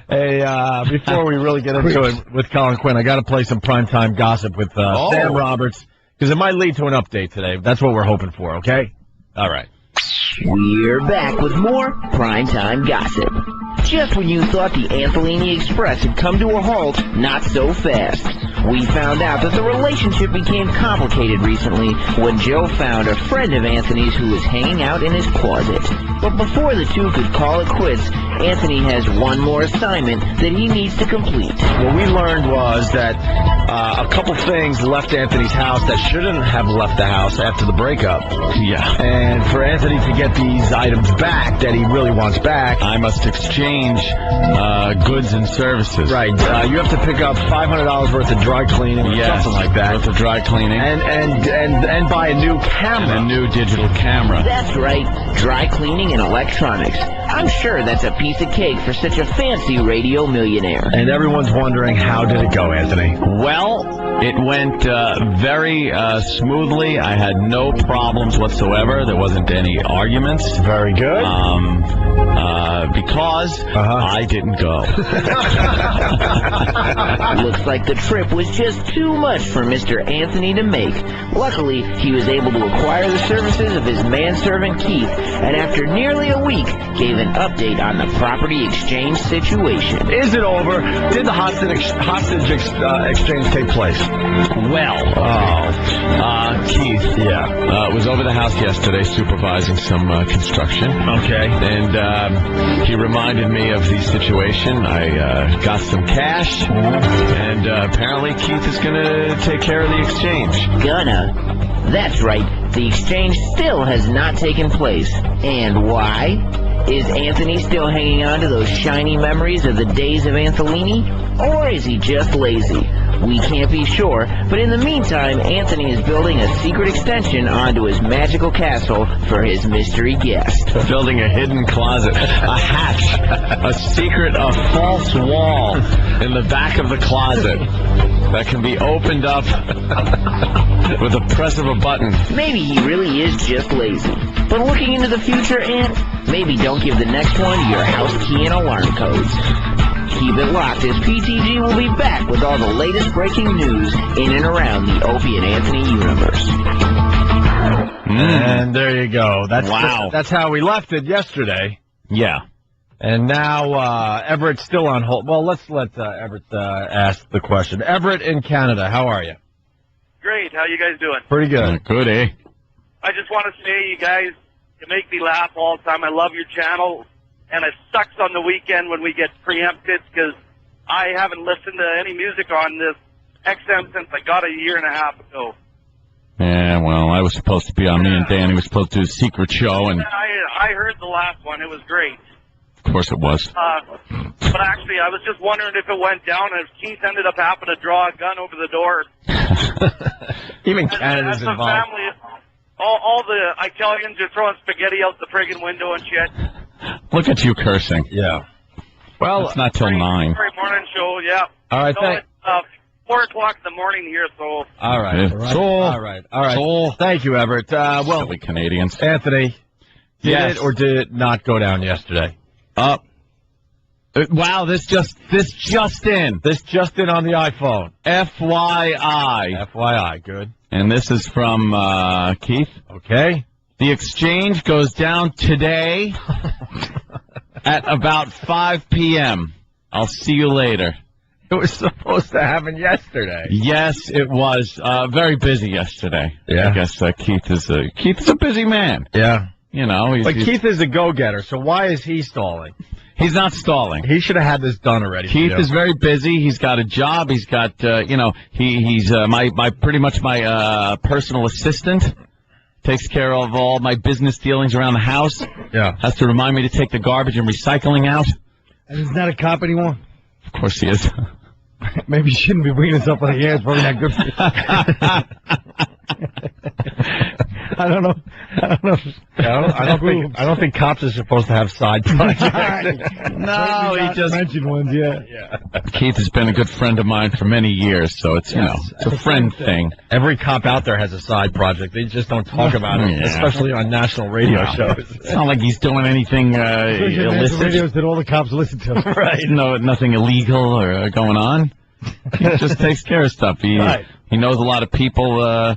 Hey, before we really get into it with Colin Quinn, I got to play some primetime gossip with Sam Roberts, because it might lead to an update today. That's what we're hoping for, okay? All right. We're back with more primetime gossip. Just when you thought the Antolini Express had come to a halt, not so fast. We found out that the relationship became complicated recently when Joe found a friend of Anthony's who was hanging out in his closet. But before the two could call it quits, Anthony has one more assignment that he needs to complete. What we learned was that a couple things left Anthony's house that shouldn't have left the house after the breakup. Yeah. And for Anthony to get these items back that he really wants back, I must exchange goods and services. Right. You have to pick up $500 worth of dry cleaning or something like that. Worth of dry cleaning. And buy a new camera. And a new digital camera. That's right. Dry cleaning and electronics. I'm sure that's a piece of cake for such a fancy radio millionaire. And everyone's wondering, how did it go, Anthony? Well, it went very smoothly. I had no problems whatsoever. There wasn't any arguments. Very good. Because I didn't go. Looks like the trip was just too much for Mr. Anthony to make. Luckily, he was able to acquire the services of his manservant Keith, and after nearly a week, gave an update on the property exchange situation. Is it over? Did the hostage exchange take place? Well, Keith, was over the house yesterday supervising some construction. Okay. And he reminded me of the situation. I got some cash, and apparently Keith is going to take care of the exchange. That's right. The exchange still has not taken place. And why? Is Anthony still hanging on to those shiny memories of the days of Antolini? Or is he just lazy? We can't be sure, but in the meantime, Anthony is building a secret extension onto his magical castle for his mystery guest. Building a hidden closet, a hatch, a false wall in the back of the closet that can be opened up with the press of a button. Maybe he really is just lazy. But looking into the future, Ant, maybe don't give the next one your house key and alarm codes. Keep it locked as PTG will be back with all the latest breaking news in and around the Opie and Anthony universe. And there you go. That's how we left it yesterday. Yeah. And now Everett's still on hold. Well, let's let Everett ask the question. Everett in Canada, how are you? Great. How you guys doing? Pretty good. Good, eh? I just want to say, you guys, you make me laugh all the time. I love your channel. And it sucks on the weekend when we get preempted because I haven't listened to any music on this XM since I got a year and a half ago. Yeah, well, I was supposed to be on. Me and Danny was supposed to do a secret show, and I heard the last one. It was great. Of course it was. But actually, I was just wondering if it went down and if Keith ended up having to draw a gun over the door. Even Canada's involved. Family, all the Italians are throwing spaghetti out the friggin' window and shit. Look at you cursing. Yeah. Well, it's not till 9. Great morning show, yeah. All right, so it's 4 o'clock in the morning here, so. All right. All right. Thank you, Everett. Well, silly Canadians. Anthony, did it or did it not go down yesterday? Wow, this just in. This just in on the iPhone. FYI. Good. And this is from Keith. Okay. The exchange goes down today at about 5 p.m. I'll see you later. It was supposed to happen yesterday. Yes, it was. Very busy yesterday. Yeah. I guess Keith is a busy man. Yeah. You know. Keith is a go-getter, so why is he stalling? He's not stalling. He should have had this done already. Keith is very busy. He's got a job. He's got, he's pretty much my personal assistant. Takes care of all my business dealings around the house. Yeah. Has to remind me to take the garbage and recycling out. And he's not a cop anymore? Of course he is. Maybe you shouldn't be bringing this up on the air. It's probably not good for you. I don't know. I don't think cops are supposed to have side projects. No, he just mentioned ones. Yeah. Keith has been a good friend of mine for many years, so it's it's a friend thing. Every cop out there has a side project. They just don't talk about it, especially on national radio shows. It's not like he's doing anything illicit. Radios that all the cops listen to. Right? No, nothing illegal or going on. He just takes care of stuff. He knows a lot of people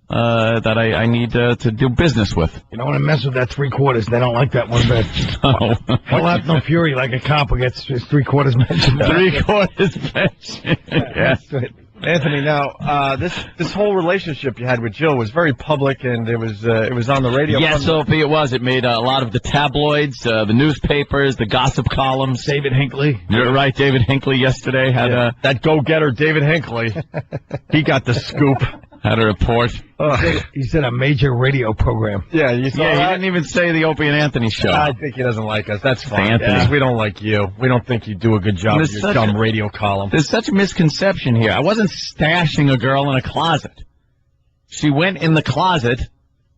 that I need to do business with. You don't want to mess with that 3/4. They don't like that one bit. He'll have no fury like a cop who gets his 3/4 mentioned. 3/4 mentioned. Yes. Anthony, now this whole relationship you had with Jill was very public, and it was on the radio. Yes, Opie, it was. It made a lot of the tabloids, the newspapers, the gossip columns. David Hinckley. You're right. David Hinckley yesterday had that go-getter David Hinckley. He got the scoop. Had a report. He said a major radio program. Yeah, you saw he that? didn't even say the Opie and Anthony show. I think he doesn't like us. That's fine. Anthony. We don't like you. We don't think you do a good job with your dumb radio column. There's such a misconception here. I wasn't stashing a girl in a closet. She went in the closet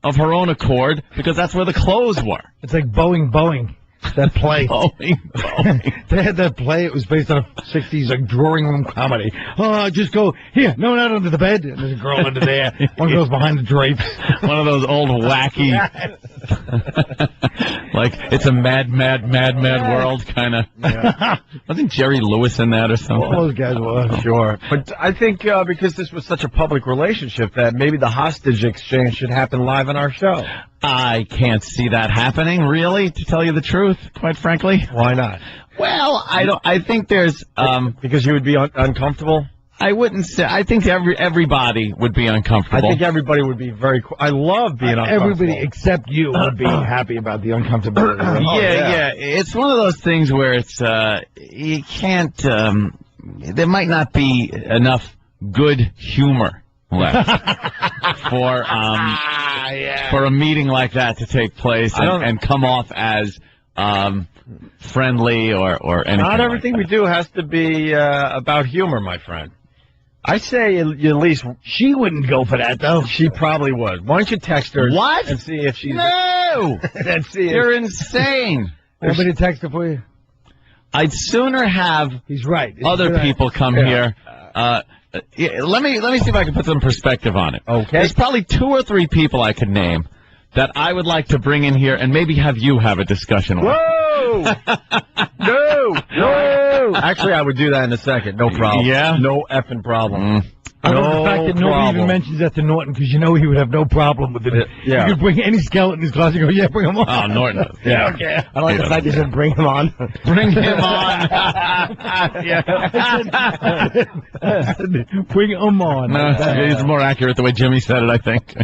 of her own accord because that's where the clothes were. It's like Boeing. That play. Boeing. They had that play. It was based on a 60s drawing room comedy. Oh, just go here. No, not under the bed. And there's a girl under there. One goes behind the drapes. One of those old wacky, like it's a mad world kind of. Yeah. Wasn't Jerry Lewis in that or something? All those guys were. Sure. But I think because this was such a public relationship that maybe the hostage exchange should happen live on our show. I can't see that happening, really, to tell you the truth, quite frankly. Why not? Well, I think there's because you would be uncomfortable. I wouldn't say. I think everybody would be uncomfortable. I think everybody would be very. I love being uncomfortable. Everybody except you would be happy about the uncomfortability. Yeah. It's one of those things where it's you can't. There might not be enough good humor left for a meeting like that to take place and come off as friendly or anything. Not everything we do has to be about humor, my friend. I say at least she wouldn't go for that, though. She probably would. Why don't you text her? What? And see if she's... No! And see You're insane. Want me to text her for you? I'd sooner have He's right. other people come here. Let me see if I can put some perspective on it. Okay. There's probably 2 or 3 people I could name that I would like to bring in here and maybe have you have a discussion with. Whoa! No! Actually, I would do that in a second. No problem. Yeah? No effing problem. I love the fact that nobody even mentions that to Norton, because you know he would have no problem with it. Yeah. You could bring any skeleton in his closet and go, yeah, bring him on. Oh, Norton. Yeah. Okay. I like the fact you said bring him on. Bring him on. Bring him on. It's more accurate the way Jimmy said it, I think.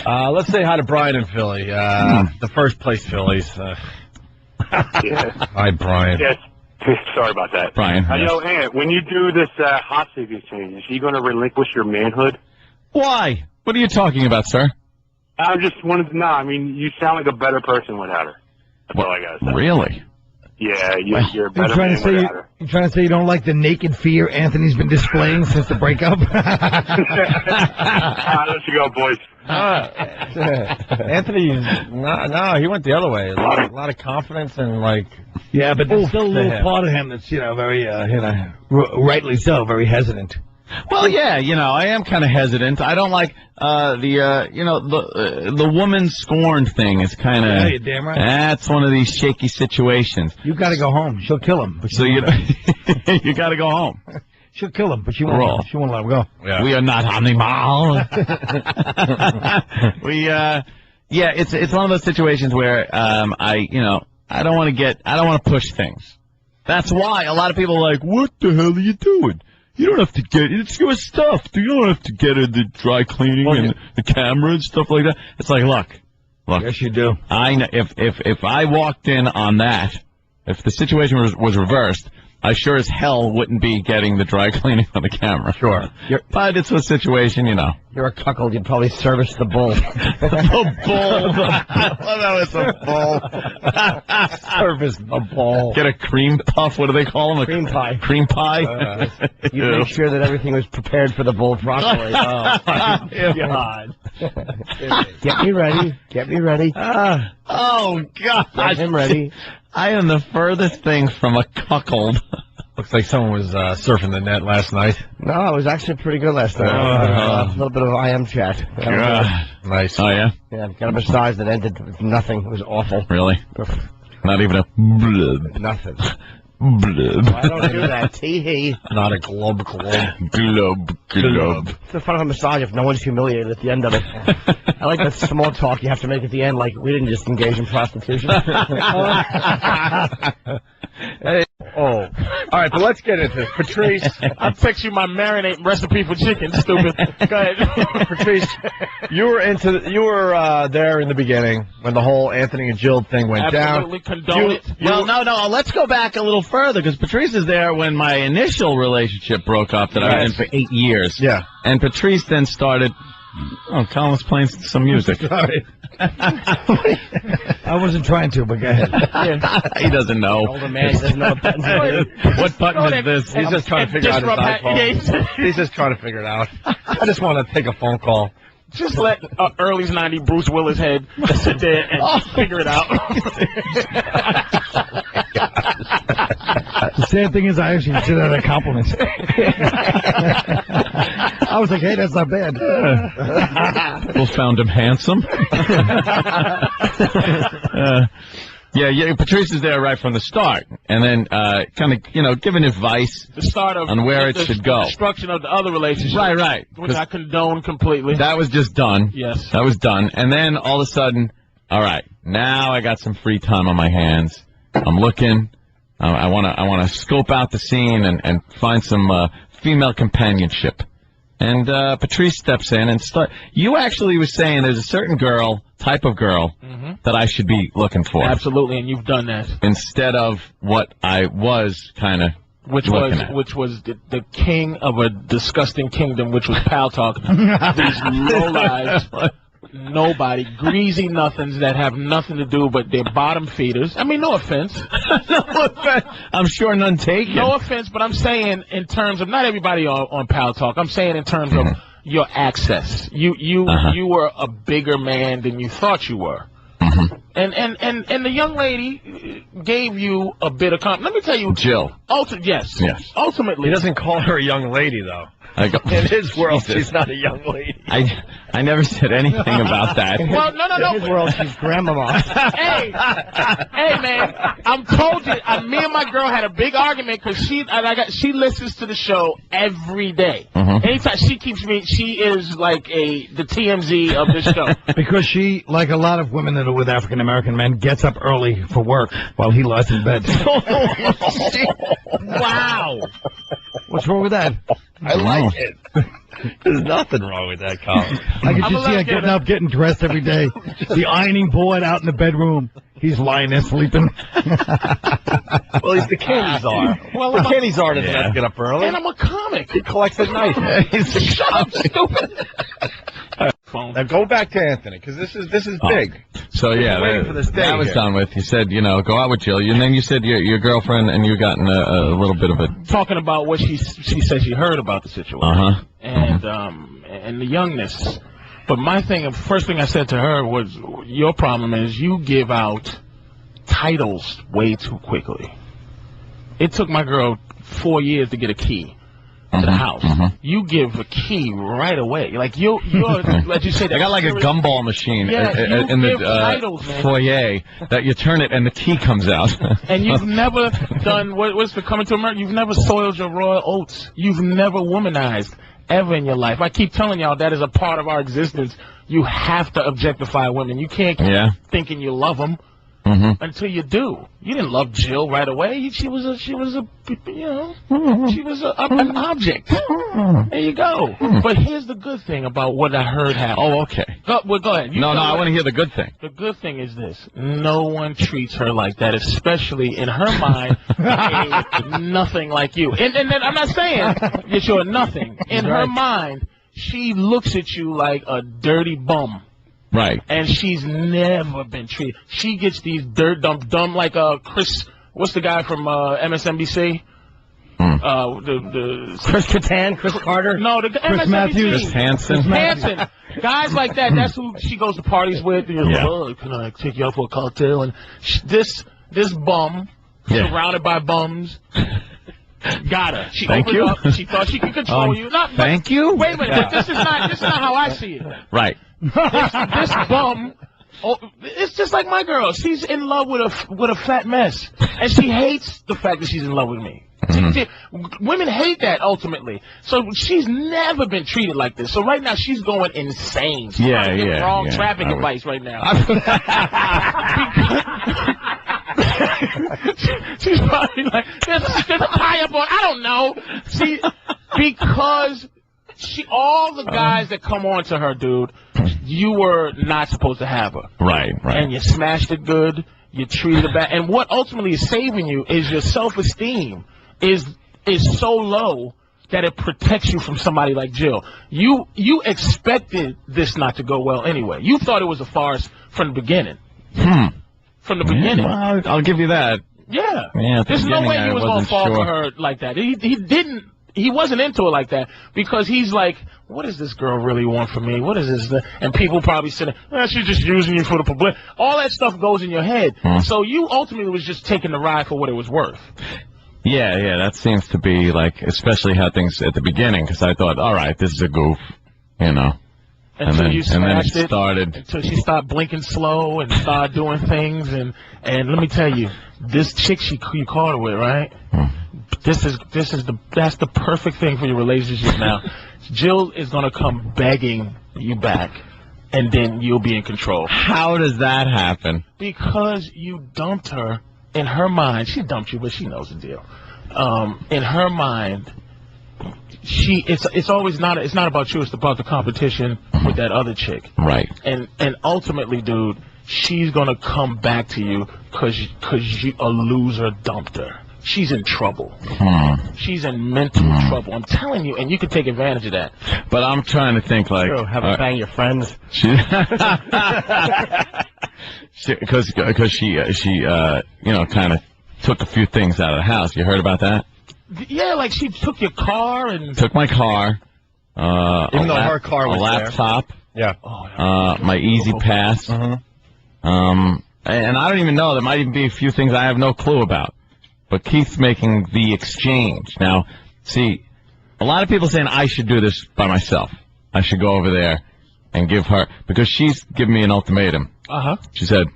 Let's say hi to Brian in Philly. The first place Phillies. Hi, Brian. Yes. Sorry about that. Brian. Yo, Ant, when you do this hostage exchange, is he going to relinquish your manhood? Why? What are you talking about, sir? I just wanted to know. I mean, you sound like a better person without her. That's all I got to say. Really? Yeah, you're a better man without her. You trying to say you don't like the naked fear Anthony's been displaying since the breakup? Let's go, boys. Anthony, no, he went the other way. A lot of confidence and yeah, but there's still a little part of him that's very, rightly so, very hesitant. Well, yeah, I am kind of hesitant. I don't like the woman scorned thing is kind of. Yeah, you're damn right. That's one of these shaky situations. You got to go home. She'll kill him. But so you got to go home. She'll kill him, but she won't. She won't let him go. Yeah. We are not animal. It's one of those situations where I don't want to push things. That's why a lot of people are like, what the hell are you doing? You don't have to it's your stuff. You don't have to get her the dry cleaning and the camera and stuff like that. It's like, look. Yes, you do. I know if I walked in on that, if the situation was reversed, I sure as hell wouldn't be getting the dry cleaning on the camera. Sure. But it's a situation, You're a cuckold. You'd probably service the bull. The bull. That was a bull. Service the bull. Get a cream puff. What do they call them? Cream pie. Cream pie? You make sure that everything was prepared for the bull properly. Oh, my God. Get me ready. Get me ready. Oh, God. Get him ready. I am the furthest thing from a cuckold. Looks like someone was surfing the net last night. No, it was actually pretty good last night. A little bit of IM chat. Nice. Oh, yeah? Yeah, got a massage that ended with nothing. It was awful. Really? Not even a blub. Nothing. Blub. I don't do that. Tee-hee. Not a glub. Glub. It's the fun of a massage if no one's humiliated at the end of it. I like that small talk you have to make at the end, like we didn't just engage in prostitution. Hey. Oh. All right, but let's get into this. Patrice. I'll text you my marinate recipe for chicken, stupid. Go ahead. Patrice, you were there in the beginning when the whole Anthony and Jill thing went Absolutely down. condone it. Well, no. Let's go back a little further, because Patrice is there when my initial relationship broke up that I was in for 8 years. Yeah. And Patrice then started... Oh, Colin's playing some music. Sorry. I wasn't trying to, but go ahead. He doesn't know. Older man doesn't know what button it is. What button is this? He's just trying to figure out his iPhone. He's just trying to figure it out. I just want to take a phone call. Just let early 90 Bruce Willis head sit there and figure it out. The sad thing is, I actually consider that a compliment. I was like, hey, that's not bad. People found him handsome. Yeah, Patrice is there right from the start, and then kind of, giving advice The start of on where it should go. Construction of the other relationship. Right. Which I condone completely. That was just done. Yes. That was done. And then all of a sudden, all right, now I got some free time on my hands. I'm looking. I want to scope out the scene and find some female companionship. And Patrice steps in and you actually was saying there's a certain type of girl that I should be looking for. Absolutely, and you've done that. Instead of what I was kind of looking at. Which was the king of a disgusting kingdom, which was Pal Talk. These lowlives, nobody, greasy nothings that have nothing to do but they're bottom feeders. I mean, no offense. No offense. I'm sure none taken. No offense, but I'm saying in terms of not everybody on Pal Talk. I'm saying in terms of your access. You were a bigger man than you thought you were. And the young lady gave you a bit of Let me tell you, Jill. Yes. Ultimately, He doesn't call her a young lady, though. In his world, she's not a young lady. I never said anything about that. Well, no. In his world, she's grandmama. Hey, man, I'm told you. Me and my girl had a big argument because she listens to the show every day. Anytime she is like the TMZ of the show. Because she, like a lot of women that are with African American men, gets up early for work while he lies in bed. Wow. What's wrong with that? I like it. There's nothing wrong with that, Colin. I can just see her getting up, getting dressed every day. The ironing board out in the bedroom. He's lying there sleeping. Well, he's the candy czar. Well, the candy czar doesn't have to get up early. And I'm a comic. He collects at night. Shut up, stupid. Now go back to Anthony, because this is big. So yeah, that was done with. You said, go out with Jill, and then you said your girlfriend and you got in a little bit of a talking about what she said she heard about the situation and the youngness. But my first thing I said to her was, your problem is you give out titles way too quickly. It took my girl 4 years to get a key to the house. You give a key right away. Like you're like you said, I got like a gumball machine in the titles, foyer that you turn it and the key comes out. And you've never done what's the coming to America? You've never soiled your royal oats. You've never womanized ever in your life. I keep telling y'all that is a part of our existence. You have to objectify women. You can't keep thinking you love them until you do. You didn't love Jill right away. She was an object. There you go. But here's the good thing about what I heard happen. Oh, okay. Go ahead. No, I want to hear the good thing. The good thing is this. No one treats her like that, especially in her mind, nothing like you. And I'm not saying that you're nothing. In her mind, she looks at you like a dirty bum. Right. And she's never been treated. She gets these dumb like Chris, what's the guy from MSNBC? Chris Kattan, Chris Carter? No, Chris Matthews. Hansen. Guys like that, that's who she goes to parties with. And you're like, oh, can I take you out for a cocktail? And this bum, surrounded by bums, got her. She opened up. She thought she could control you. Thank you. Wait a minute. This is not how I see it. Right. This bum. Oh, it's just like my girl. She's in love with a fat mess, and she hates the fact that she's in love with me. Women hate that ultimately. So she's never been treated like this. So right now she's going insane. She's wrong traffic advice right now. She's probably like, there's a tie up on. I don't know. Because all the guys that come on to her, dude, you were not supposed to have her. Right. And you smashed it good. You treated her bad. And what ultimately is saving you is your self-esteem is so low that it protects you from somebody like Jill. You expected this not to go well anyway. You thought it was a farce from the beginning. From the beginning. Well, I'll give you that. Yeah. There's no way he was going to fall for her like that. He wasn't into it like that because he's like, what does this girl really want from me? What is this? And people probably said, she's just using you for the public. All that stuff goes in your head. So you ultimately was just taking the ride for what it was worth. Yeah, that seems to be like, especially how things at the beginning, because I thought, all right, this is a goof, you know. Until and then it started. Until she started blinking slow and started doing things. And let me tell you, this chick you caught her with, right? That's the perfect thing for your relationship now. Jill is going to come begging you back, and then you'll be in control. How does that happen? Because you dumped her. In her mind, she dumped you, but she knows the deal. In her mind, it's always not. It's not about you. It's about the competition with that other chick. Right. And ultimately, dude, she's gonna come back to you because a loser dumped her. She's in trouble. She's in mental trouble. I'm telling you, and you can take advantage of that. But I'm trying to think like, have her bang your friends. Because she kind of took a few things out of the house. You heard about that? Yeah, like she took your car and took my car. Even though her car was a laptop. There. Yeah. My Easy Pass. And I don't even know. There might even be a few things I have no clue about. But Keith's making the exchange. Now, see, a lot of people saying I should do this by myself. I should go over there and give her, because she's given me an ultimatum. She said,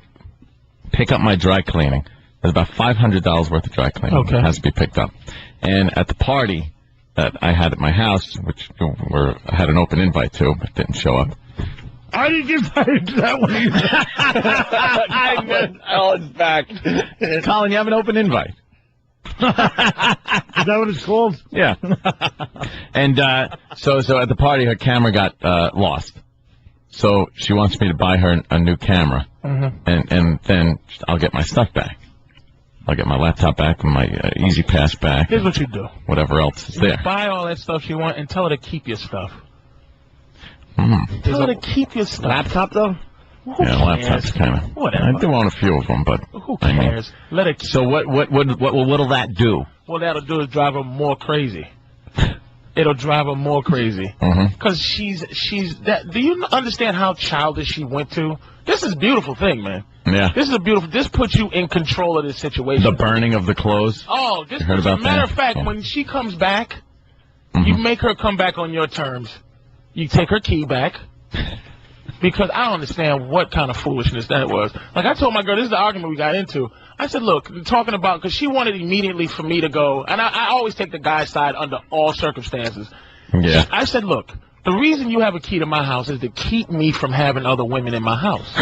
pick up my dry cleaning. There's about $500 worth of dry cleaning that has to be picked up. And at the party that I had at my house, which I had an open invite to, but didn't show up. I didn't get invited to that one either. I missed Ellen's back. Colin, you have an open invite. Is that what it's called? Yeah. And so at the party, her camera got lost. So she wants me to buy her a new camera, and then I'll get my stuff back. I'll get my laptop back and my Easy Pass back. Here's what you do. Whatever else is there. Buy all that stuff you want and tell her to keep your stuff. Tell her to keep your stuff. Laptop, though? Laptop's kind of. Whatever. I do own a few of them, but who cares? Let it. So what'll that do? What that'll do is drive her more crazy. It'll drive her more crazy. Because she's that. Do you understand how childish she went to? This is a beautiful thing, man. Yeah. This puts you in control of this situation. The burning of the clothes. Oh, as a matter of fact, when she comes back, you make her come back on your terms. You take her key back. Because I don't understand what kind of foolishness that was. Like, I told my girl, this is the argument we got into. I said, look, talking about, because she wanted immediately for me to go, and I always take the guy's side under all circumstances. Yeah. I said, look, the reason you have a key to my house is to keep me from having other women in my house.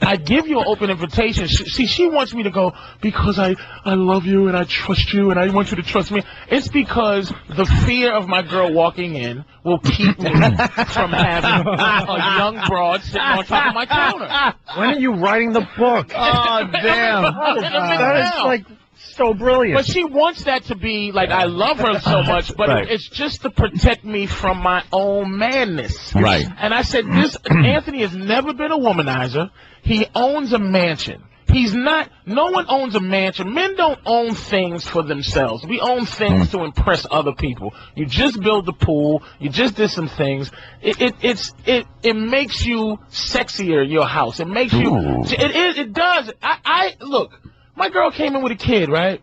I give you an open invitation. See, she wants me to go because I love you and I trust you and I want you to trust me. It's because the fear of my girl walking in will keep me from having a young broad sitting on top of my counter. When are you writing the book? Oh, damn. That is like so brilliant. But she wants that to be like, I love her so much, but it's just to protect me from my own madness. Right. And I said, Anthony has never been a womanizer. He owns a mansion. He's not. No one owns a mansion. Men don't own things for themselves. We own things to impress other people. You just build the pool. You just did some things. It makes you sexier. Your house. It makes you. It does. I look. My girl came in with a kid, right?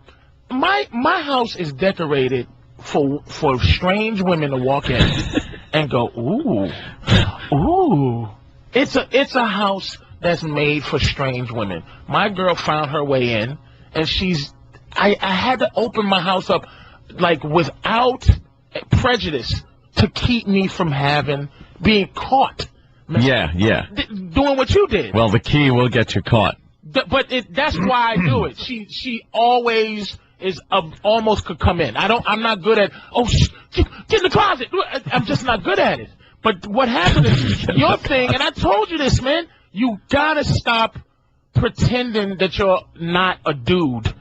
My house is decorated for strange women to walk in and go, ooh. It's a house that's made for strange women. My girl found her way in, and I had to open my house up, like, without prejudice to keep me from being caught. Yeah. Doing what you did. Well, the key will get you caught. But that's why I do it. She always is almost could come in. I'm not good at, get in the closet. I'm just not good at it. But what happened is your thing, and I told you this, man. You gotta stop pretending that you're not a dude.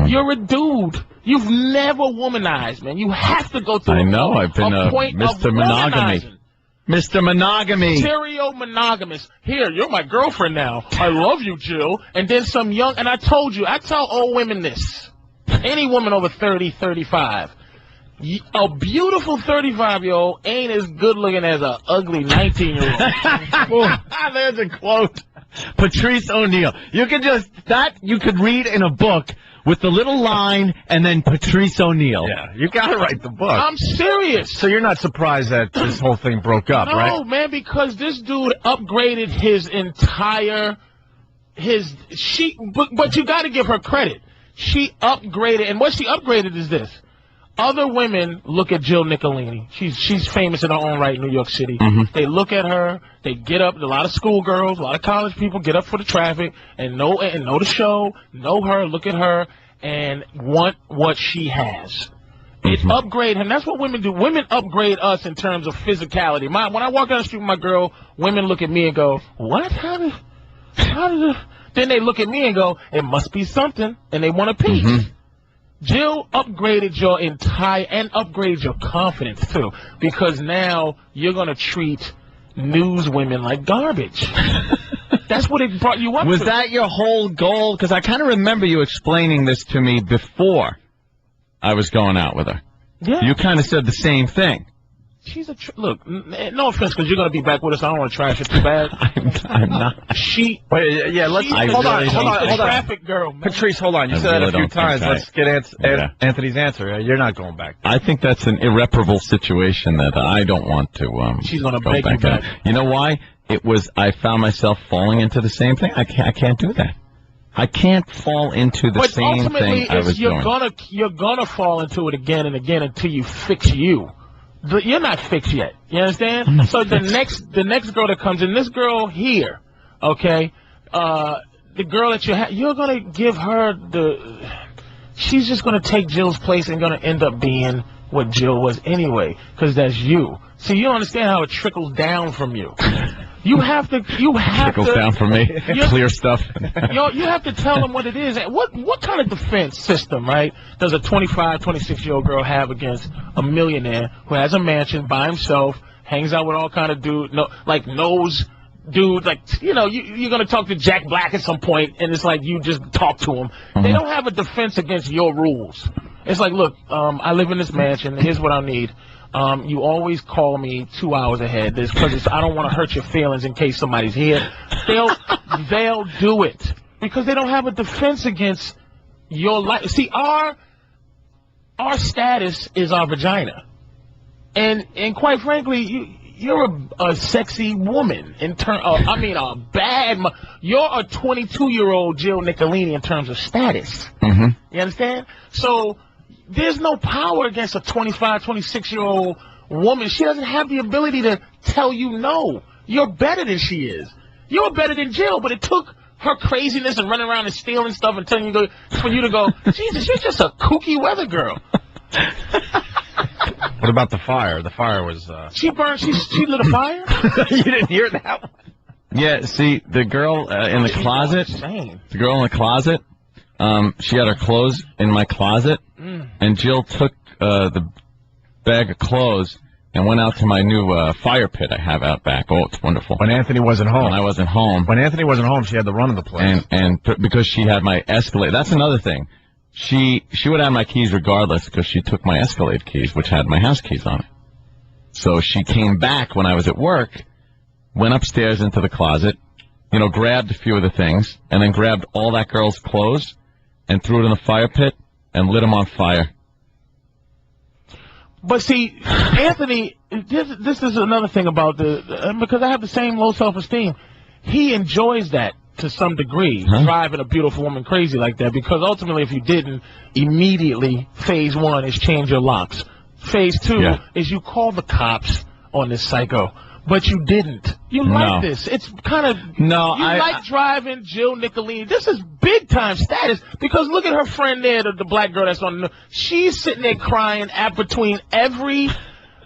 You're a dude. You've never womanized, man. You have to go through I've been a point Mr. of Monogamy. Mr. Monogamy. Stereo monogamous. Here, you're my girlfriend now. I love you, Jill. And then some young, and I tell old women this. Any woman over 30, 35. A beautiful 35-year-old ain't as good looking as an ugly 19-year-old. There's a quote. Patrice O'Neal. You could read in a book with the little line and then Patrice O'Neal. Yeah, you gotta write the book. I'm serious. So you're not surprised that this whole thing broke up, right? No, man, because this dude upgraded his entire but you got to give her credit. She upgraded, and what she upgraded is this. Other women look at Jill Nicolini. She's famous in her own right in New York City. They look at her. They get up. A lot of schoolgirls, a lot of college people get up for the traffic and know the show, know her, look at her, and want what she has. It upgrade her. That's what women do. Women upgrade us in terms of physicality. When I walk down the street with my girl, women look at me and go, "What? How did?" Then they look at me and go, "It must be something," and they want a piece. Jill upgraded your upgraded your confidence too, because now you're gonna treat news women like garbage. That's what it brought you up to. Was that your whole goal? Because I kind of remember you explaining this to me before I was going out with her. Yeah. You kind of said the same thing. She's look. No offense, because you're gonna be back with us. I don't want to trash it too bad. I'm not. Hold on. Traffic girl, man. Patrice, hold on. You said that a few times. Let's get Anthony's answer. You're not going back. I think that's an irreparable situation that I don't want to. She's gonna go beg back you back. You know why? I found myself falling into the same thing. I can't do that. I can't fall into the same thing I was doing. You're gonna fall into it again and again until you fix you. You're not fixed yet. You understand? So the next girl that comes in, this girl here, okay, the girl that you're gonna give her she's just gonna take Jill's place and gonna end up being what Jill was anyway, because that's you. So you don't understand how it trickles down from you. You have to trickles down from me. Clear stuff. You have to tell them what it is. What kind of defense system, right, does a 25, 26-year-old girl have against a millionaire who has a mansion by himself, hangs out with all kind of dudes, knows dudes, you're going to talk to Jack Black at some point, and it's like you just talk to him. They don't have a defense against your rules. It's like, look, I live in this mansion. Here's what I need. You always call me 2 hours ahead. Because I don't want to hurt your feelings in case somebody's here. They'll do it because they don't have a defense against your life. See, our status is our vagina, and quite frankly, you're a sexy woman in terms of, a bad. You're a 22-year-old Jill Nicolini in terms of status. You understand? So. There's no power against a 25, 26-year-old woman. She doesn't have the ability to tell you no. You're better than she is. You're better than Jill, but it took her craziness and running around and stealing stuff and telling you for you to go, Jesus, you're just a kooky weather girl. What about the fire? The fire was... She lit a fire? You didn't hear that one? Yeah, see, the girl in the closet, she had her clothes in my closet, and Jill took the bag of clothes and went out to my new fire pit I have out back. Oh, it's wonderful. When Anthony wasn't home. When I wasn't home. When Anthony wasn't home, she had the run of the place. And because she had my Escalade. That's another thing. She would have my keys regardless because she took my Escalade keys, which had my house keys on it. So she came back when I was at work, went upstairs into the closet, grabbed a few of the things, and then grabbed all that girl's clothes and threw it in the fire pit and lit them on fire. But see, Anthony, this is another thing about because I have the same low self-esteem. He enjoys that to some degree, driving a beautiful woman crazy like that, because ultimately if you didn't, immediately, phase 1 is change your locks. Phase 2 is you call the cops on this psycho. But you didn't. You like this. It's kind of... No, you like driving Jill Nicolini. This is big-time status, because look at her friend there, the black girl that's on the... She's sitting there crying between every...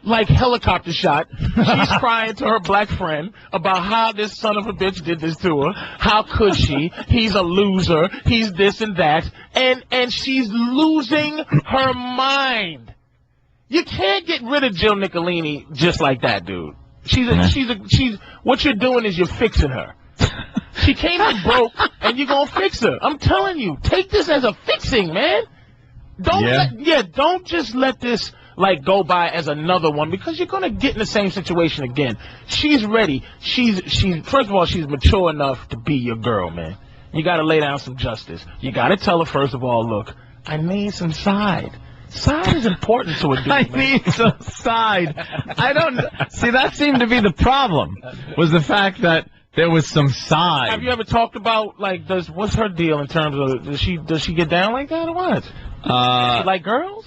helicopter shot. She's crying to her black friend about how this son of a bitch did this to her. How could she? He's a loser. He's this and that. And she's losing her mind. You can't get rid of Jill Nicolini just like that, dude. She's what you're doing is you're fixing her. She came in broke, and you're gonna fix her. I'm telling you, take this as a fixing, man. Don't just let this go by as another one, because you're gonna get in the same situation again. She's ready. She's first of all, she's mature enough to be your girl, man. You gotta lay down some justice. You gotta tell her, first of all, look, I need some side. Side is important to a dude, I need some side. I don't... See, that seemed to be the problem, was the fact that there was some side. Have you ever talked about, what's her deal in terms of, does she get down like that or what? Does she like girls?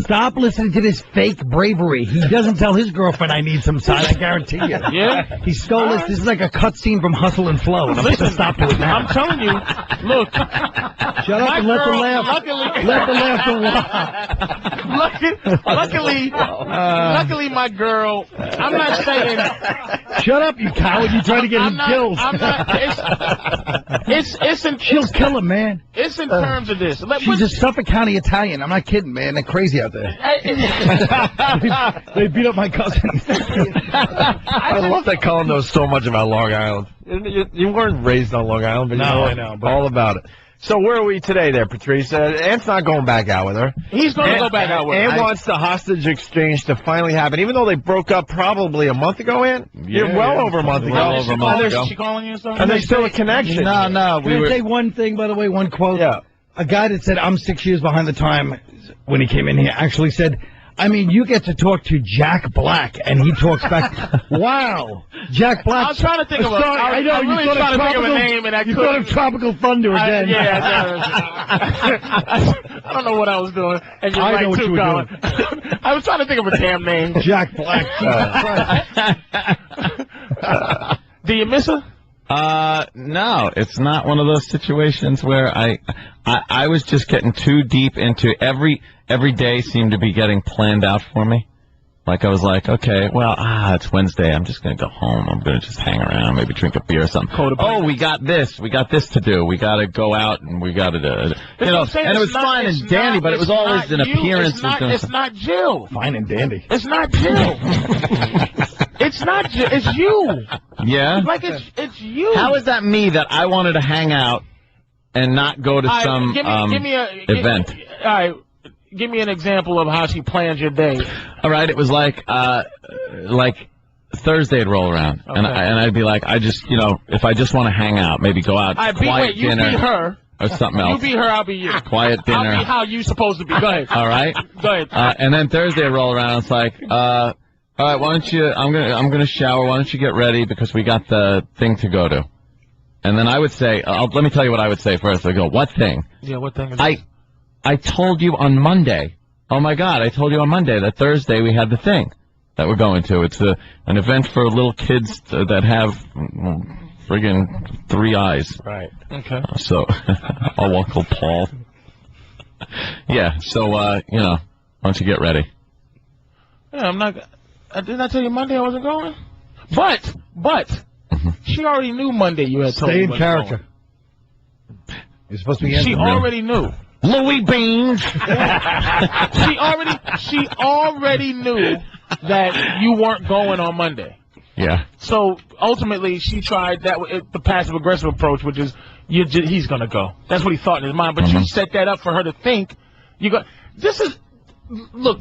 Stop listening to this fake bravery. He doesn't tell his girlfriend I need some side, I guarantee you. Yeah? He stole this. This is like a cutscene from Hustle and Flow. And I'm going to stop to it now. I'm telling you, look. Shut up and let the laugh. Let the laughter walk. Luckily, my girl, I'm not saying... Shut up, you coward. You trying to get him killed. I'm not... She'll kill him, man. It's in terms of this. She's a Suffolk County Italian. I'm not kidding, man. They're crazy out there. They beat up my cousin. I love that Colin knows so much about Long Island. You weren't raised on Long Island, but I know, but all about it. So where are we today there, Patrice? Ant's not going back out with her. He's going to go back out with her. Ant wants the hostage exchange to finally happen, even though they broke up probably a month ago, Ant? Over a month ago. Is she calling you or something? And there's still a connection. No. Can I say one thing, by the way, one quote? Yeah. A guy that said, I'm 6 years behind the time when he came in here actually said, you get to talk to Jack Black, and he talks back. Wow, Jack Black. I was trying to think of I know, I'm really trying to think of a name, and I couldn't. You thought of Tropical Thunder again. I don't know what I was doing. And you're right, too, Colin. I was trying to think of a damn name. Jack Black. Do you miss her? No, it's not one of those situations where I was just getting too deep into every day seemed to be getting planned out for me. I was like, okay, well, it's Wednesday. I'm just going to go home. I'm going to just hang around, maybe drink a beer or something. Oh, we got this to do. We got to go out and we got to do, and it was fine and dandy, but it was always an appearance. It's not Jill. Fine and dandy. It's not Jill. It's not Jill. It's you. Yeah? It's you. How is that me that I wanted to hang out and not go to some event? All right. Give me an example of how she plans your day. All right, it was like Thursday would roll around, and I'd be like, if I just want to hang out, maybe go out, quiet dinner. You be her. Or something else. You be her, I'll be you. Quiet dinner. I'll be how you supposed to be. Go ahead. All right. Go ahead. And then Thursday would roll around, it's like, all right, why don't you, I'm gonna shower, why don't you get ready, because we got the thing to go to. And then I would say, let me tell you what I would say first. I go, what thing? Yeah, what thing is it? I told you on Monday. Oh, my God, I told you on Monday that Thursday we had the thing that we're going to. It's an event for little kids that have friggin' 3 eyes. Right. Okay. So, Uncle Paul. Yeah, so, why don't you get ready? Yeah, didn't I tell you Monday I wasn't going? But, she already knew Monday you had told me. Stay in character. You're supposed to be. She already knew. Louis Beans. She already knew that you weren't going on Monday. Yeah. So ultimately, she tried the passive-aggressive approach, which is he's going to go. That's what he thought in his mind. But you set that up for her to think. Look,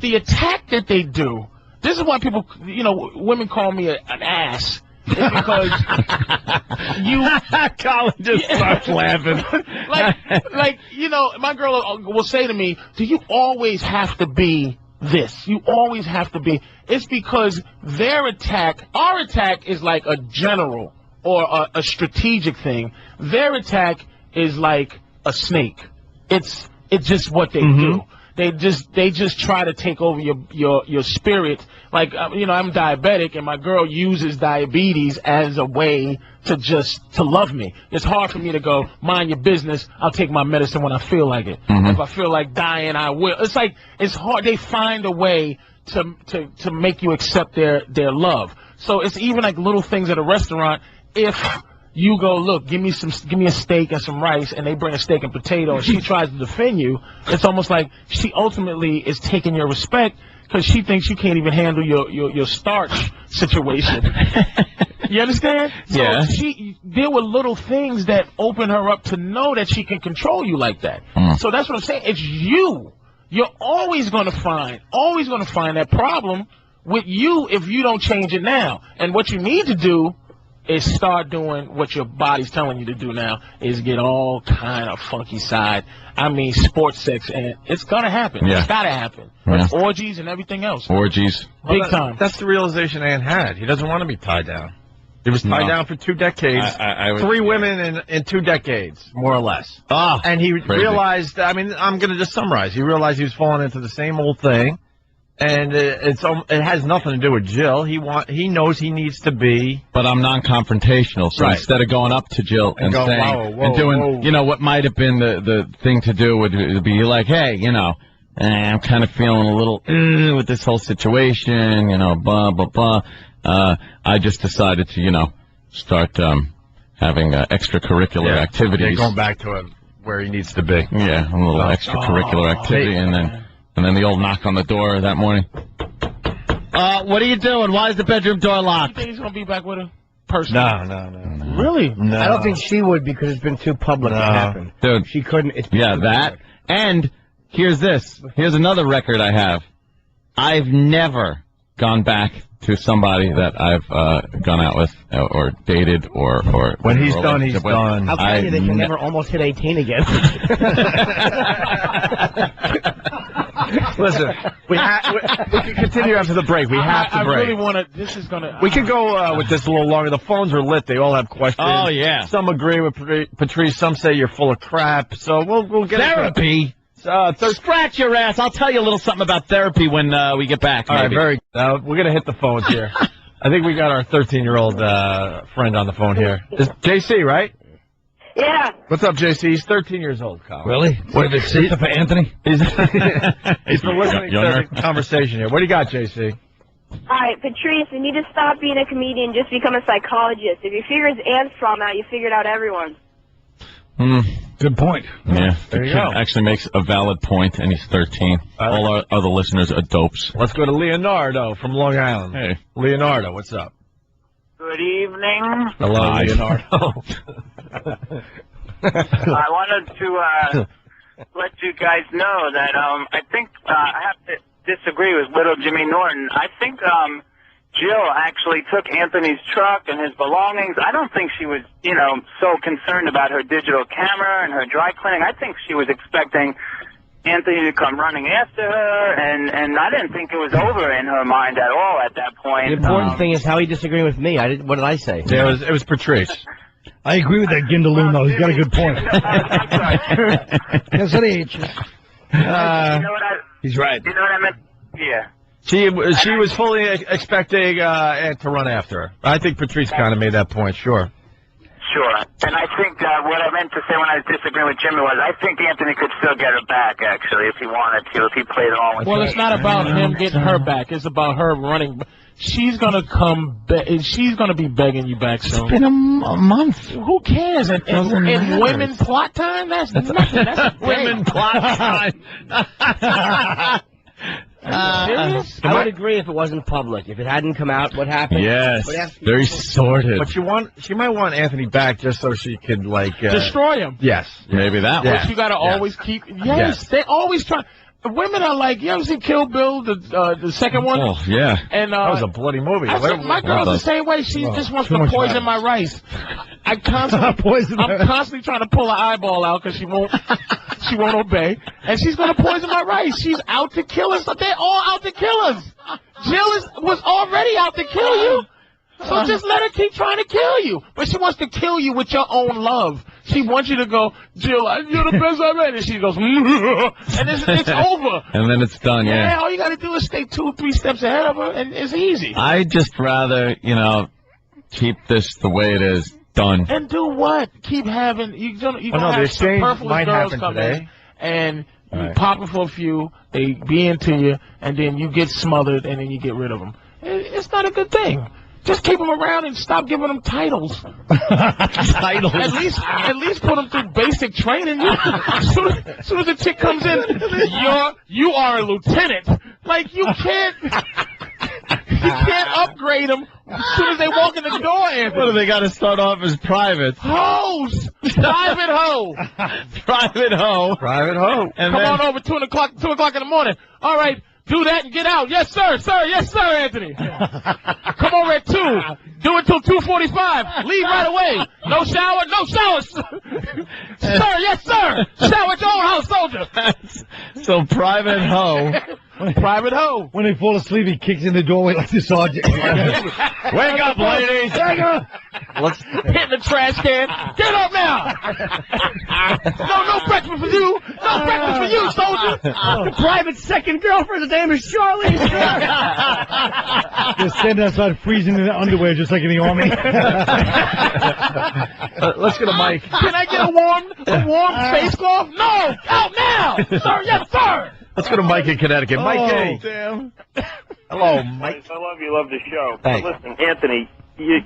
the attack that they do. This is why people, women call me an ass. It's because Colin just starts laughing. My girl will say to me, "Do you always have to be this? You always have to be." It's because our attack is like a general or a strategic thing. Their attack is like a snake. It's just what they do. They just try to take over your spirit. Like, I'm diabetic, and my girl uses diabetes as a way to love me. It's hard for me to go, mind your business, I'll take my medicine when I feel like it. If I feel like dying, I will. It's hard. They find a way to make you accept their love. So it's even like little things at a restaurant. If you go, look, give me a steak and some rice, and they bring a steak and potato, and she tries to defend you, it's almost like she ultimately is taking your respect because she thinks you can't even handle your starch situation. You understand? So there were little things that open her up to know that she can control you like that. So that's what I'm saying. It's you. You're always going to find that problem with you if you don't change it now. And what you need to do is start doing what your body's telling you to do now, is get all kind of funky side. I mean, sports sex, and it's going to happen. Yeah. It's got to happen. Yeah. Orgies and everything else. Orgies. Big time. That's the realization Ann had. He doesn't want to be tied down. He was tied down for 2 decades. Three women in 2 decades, more or less. Oh, and he realized, I'm going to just summarize. He realized he was falling into the same old thing. And it has nothing to do with Jill. He knows he needs to be. But I'm non-confrontational, so instead of going up to Jill and saying and doing, what might have been the thing to do would be like, hey, I'm kind of feeling a little with this whole situation, blah blah blah. I just decided to, start having extracurricular activities. Going back to where he needs to be. Yeah, a little extracurricular activity, and then the old knock on the door that morning. What are you doing? Why is the bedroom door locked? You think he's going to be back with her? Personally? No. Really? No. I don't think she would because it's been too public to happen. Dude. She couldn't. That. And here's this. Here's another record I have. I've never gone back to somebody that I've gone out with or dated or when he's done, he's done. How can you? They can never almost hit 18 again. Listen, we can continue after the break. We have to break. I really want to. This is gonna. We could go with this a little longer. The phones are lit. They all have questions. Oh yeah. Some agree with Patrice. Some say you're full of crap. So we'll get therapy. Scratch your ass. I'll tell you a little something about therapy when we get back. All right, very good. We're going to hit the phones here. I think we got our 13-year-old friend on the phone here. It's JC, right? Yeah. What's up, JC? He's 13 years old, Colin. Really? What, is it for Anthony? He's been listening to the conversation here. What do you got, JC? All right, Patrice, you need to stop being a comedian, just become a psychologist. If you figure his aunt's from out, you figured out everyone. Good point. Yeah, there you go. Actually makes a valid point, and he's 13. All our other listeners are dopes. Let's go to Leonardo from Long Island. Hey. Leonardo, what's up? Good evening. Hello, Leonardo. I wanted to let you guys know that I think I have to disagree with little Jimmy Norton. I think Jill actually took Anthony's truck and his belongings. I don't think she was, so concerned about her digital camera and her dry cleaning. I think she was expecting Anthony to come running after her, and I didn't think it was over in her mind at all at that point. The important thing is how he disagreed with me. What did I say? Yeah, it was Patrice. I agree with that Gindaloon, though. He's got a good point. Yes, it is. He's right. You know what I meant? Yeah. She was fully expecting Ed to run after her. I think Patrice kind of made that point, sure. Sure. And I think what I meant to say when I was disagreeing with Jimmy was I think Anthony could still get her back, actually, if he wanted to, if he played along with her. Well, it's not about him getting her back. It's about her running. She's going to come back. She's going to be begging you back soon. It's been a month. Who cares? And women plot time? That's nothing. That's women plot time. Serious? I would agree if it wasn't public. If it hadn't come out, what happened? Yes, very sordid. But she might want Anthony back just so she could, like... destroy him. Yes. Maybe that one. But you got to always keep... Yes, they always try... Women are like, you ever see Kill Bill, the second one? Oh, yeah. And, that was a bloody movie. My girl's the same way. She just wants to poison my rice. I'm constantly trying to pull her eyeball out because she won't obey. And she's going to poison my rice. She's out to kill us. They're all out to kill us. Jill was already out to kill you. So just let her keep trying to kill you. But she wants to kill you with your own love. She wants you to go, Jill, you're the best I've ever. And she goes, and it's over. And then it's done, yeah. All you got to do is stay 2 or 3 steps ahead of her, and it's easy. I'd just rather, keep this the way it is, done. And do what? Keep having, you're going to have superfluous girls come in, and you pop them for a few, they be into you, and then you get smothered, and then you get rid of them. It's not a good thing. Just keep them around and stop giving them titles. Titles. At least put them through basic training. As soon as the chick comes in, you are a lieutenant. Like you can't upgrade them as soon as they walk in the door, Anthony. What do they got to start off as privates? Hoes! Private hoe! Private hoe. Private hoe. And come on over 2 o'clock in the morning. All right. Do that and get out. Yes, sir. Sir. Yes, sir, Anthony. Come over at 2. Do it till 2:45. Leave right away. No shower. No showers. Sir. Yes, sir. Shower at your own house, soldier. So private hoe. Private hoe. When they fall asleep, he kicks in the doorway like the sergeant. Wake up, ladies. Wake up. Let's hit the trash can. Get up now. No breakfast for you. No breakfast for you, soldier. The private second girlfriend's name is Charlie. They're standing outside freezing in their underwear just like in the army. Let's get a mic. Can I get a warm face cloth? No. Out now. Sir, yes, sir. Let's go to Mike in Connecticut. Mike A. Damn. Hello, Mike. I love you. Love the show. Thanks. But listen, Anthony, you're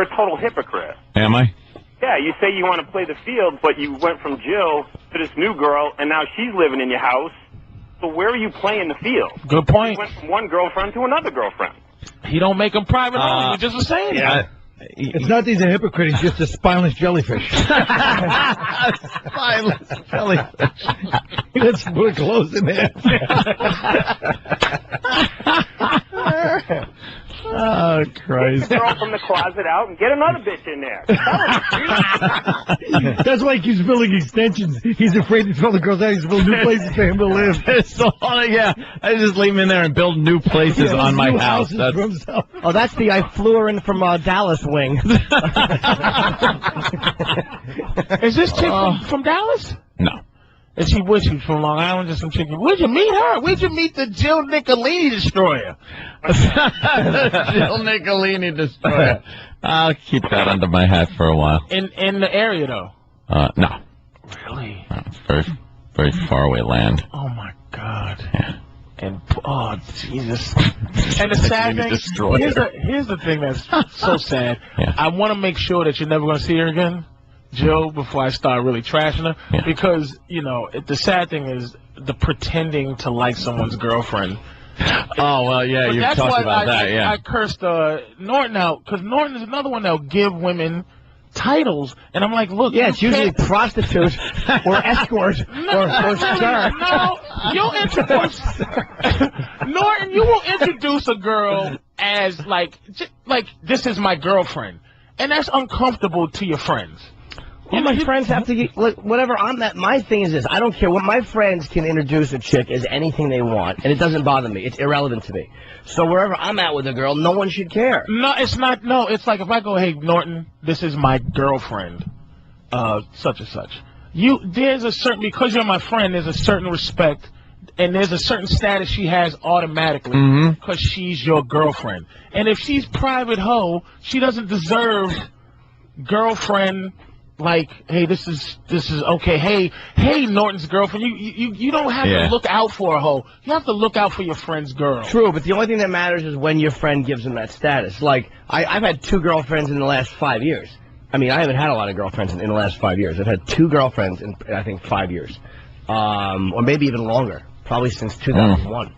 a total hypocrite. Am I? Yeah, you say you want to play the field, but you went from Jill to this new girl, and now she's living in your house. So where are you playing the field? Good point. You went from one girlfriend to another girlfriend. He don't make them private homes. You just was saying that. It's not that he's a hypocrite, he's just a spineless jellyfish. Spineless jellyfish. Let's put clothes in there. Oh, Christ. Girl from the closet out and get another bitch in there. That's why he keeps building extensions. He's afraid to throw the girls out. He's building new places for him to live. So, I just leave him in there and build new places on my house. Oh, that's the I flew her in from Dallas wing. Is this chick from Dallas? No. Is she with you from Long Island or some chick? Where'd you meet her? Where'd you meet the Jill Nicolini destroyer? Jill Nicolini destroyer. I'll keep that under my hat for a while. In the area, though? No. Really? It's very, very far away land. Oh, my God. Yeah. And, oh, Jesus. And the sad thing, here's the thing that's so sad. Yeah. I want to make sure that you're never going to see her again, Jill, before I start really trashing her. Yeah. Because, the sad thing is the pretending to like someone's girlfriend. Oh, well, yeah, you've talked about that, yeah. I cursed Norton out, because Norton is another one that'll give women titles, and I'm like, look, it's usually prostitute or escort or star. No, you'll introduce Norton. You will introduce a girl as like this is my girlfriend, and that's uncomfortable to your friends. Well, my friends have to get, whatever I'm at. My thing is this: I don't care what my friends can introduce a chick as anything they want, and it doesn't bother me. It's irrelevant to me. So wherever I'm at with a girl, no one should care. No, it's not. No, it's like if I go, hey, Norton, this is my girlfriend, such and such. There's a certain, because you're my friend, there's a certain respect, and there's a certain status she has automatically because she's your girlfriend. And if she's private hoe, she doesn't deserve girlfriend. Like, hey, this is okay. Hey, Norton's girlfriend. You don't have to look out for a hoe. You have to look out for your friend's girl. True, but the only thing that matters is when your friend gives them that status. Like, I've had 2 girlfriends in the last 5 years. I mean, I haven't had a lot of girlfriends in the last 5 years. I've had 2 girlfriends in, I think, 5 years. Or maybe even longer. Probably since 2001.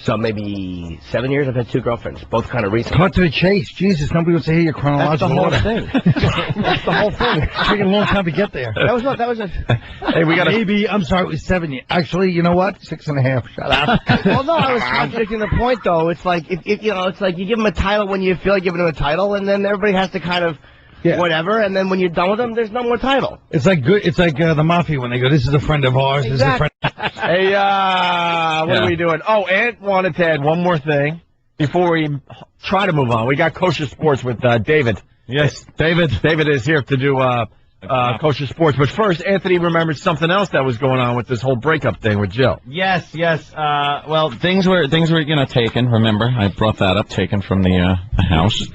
So maybe 7 years. I've had 2 girlfriends, both kind of recent. Cut to the chase. Jesus, nobody wants to hear your chronological That's the whole thing. That's the whole thing. It's taking a long time to get there. That was what? That was a... Hey, we got Maybe, I'm sorry, it was 7 years. Actually, you know what? 6.5. Shut up. Well, no, I was contradicting the point, though. It's like, if you know, it's like you give them a title when you feel like giving them a title, and then everybody has to kind of... Yeah. Whatever, and then when you're done with them, there's no more title. It's like good. It's like the mafia when they go, "This is a friend of ours." Exactly. This is a friend. Hey, what are we doing? Oh, Ant wanted to add one more thing before we try to move on. We got Kosher Sports with David. Yes, David. David is here to do Kosher Sports. But first, Anthony remembered something else that was going on with this whole breakup thing with Jill. Yes. Well, things were taken. Remember, I brought that up, taken from the house.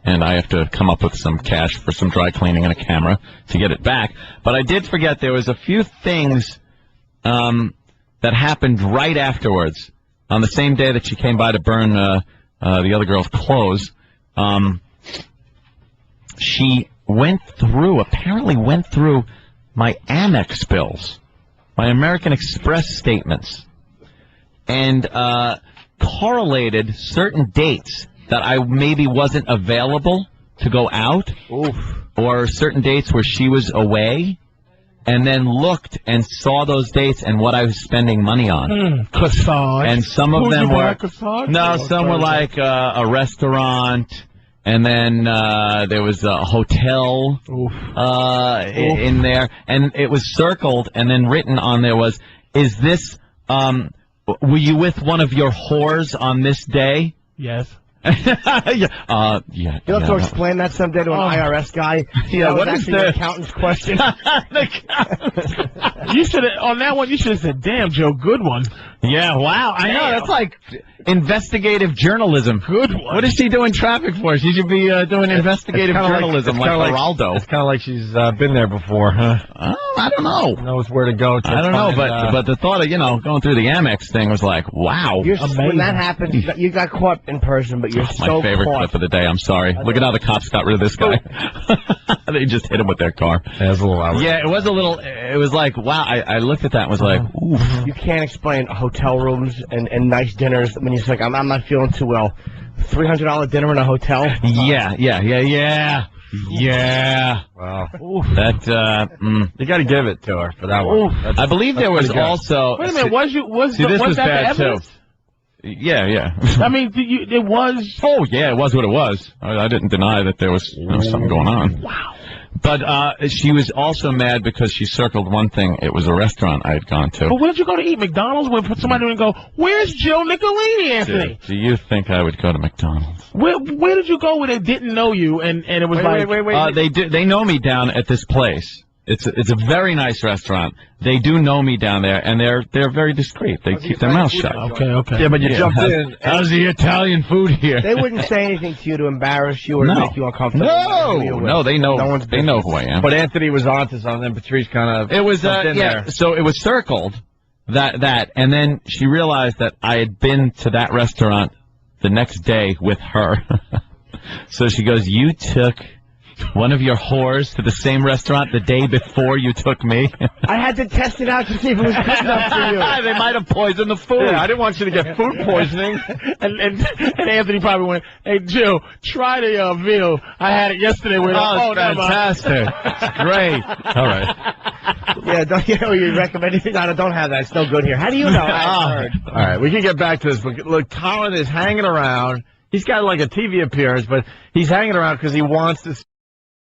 And I have to come up with some cash for some dry cleaning and a camera to get it back. But I did forget there was a few things that happened right afterwards. On the same day that she came by to burn the other girl's clothes, she apparently went through my Amex bills, my American Express statements, and correlated certain dates that I maybe wasn't available to go out, or certain dates where she was away, and then looked and saw those dates and what I was spending money on. Cassage. And some of them were... No, some were like a restaurant, and then there was a hotel in there, and it was circled, and then written on there was, is this, were you with one of your whores on this day? Yes. Yeah. You'll have to explain that someday to an IRS guy. Yeah, what is the accountant's question? You should have, on that one, you should have said, damn, Joe, good one. Yeah, wow. I know, that's like investigative journalism. Good one. What is she doing traffic for? She should be doing investigative journalism like Geraldo. It's kind of like she's been there before, huh? I don't know. Knows where to go. I don't know, but the thought of, going through the Amex thing was like, wow. When that happened, you got caught in person, but you're so my favorite clip of the day. I'm sorry. Look at how the cops got rid of this guy. They just hit him with their car. Yeah, it was a little outrageous. Yeah, it was a little. It was like, wow. I looked at that and was like, oof. You can't explain hotel rooms and nice dinners when you're like, I'm not feeling too well. $300 dinner in a hotel? Yeah. Wow. That you got to give it to her for that one. I believe there was also. Wait a minute. Was that bad too? Yeah. I mean, it was. Oh, yeah, it was what it was. I didn't deny that there was something going on. Wow. But she was also mad because she circled one thing. It was a restaurant I had gone to. But where did you go to eat? McDonald's? Where somebody would go, where's Jill Nicolini, Anthony? Do you think I would go to McDonald's? Where did you go where they didn't know you and it was wait. They know me down at this place. It's a very nice restaurant. They do know me down there, and they're very discreet. They keep their mouth shut. Okay. Yeah, but you jumped in. How's the Italian food here? They wouldn't say anything to you to embarrass you or to make you uncomfortable. No, they know. They know who I am. But Anthony was onto something, and Patrice kind of. It was there. So it was circled that, and then she realized that I had been to that restaurant the next day with her. So she goes, "You took one of your whores to the same restaurant the day before you took me?" I had to test it out to see if it was good enough for you. They might have poisoned the food. Yeah, I didn't want you to get food poisoning. and Anthony probably went, "Hey, Jill, try the veal. I had it yesterday with." Oh, fantastic! It's great. All right. Yeah, you recommend it? No, don't have that. It's no good here. How do you know? I heard. All right, we can get back to this. But look, Colin is hanging around. He's got like a TV appearance, but he's hanging around because he wants to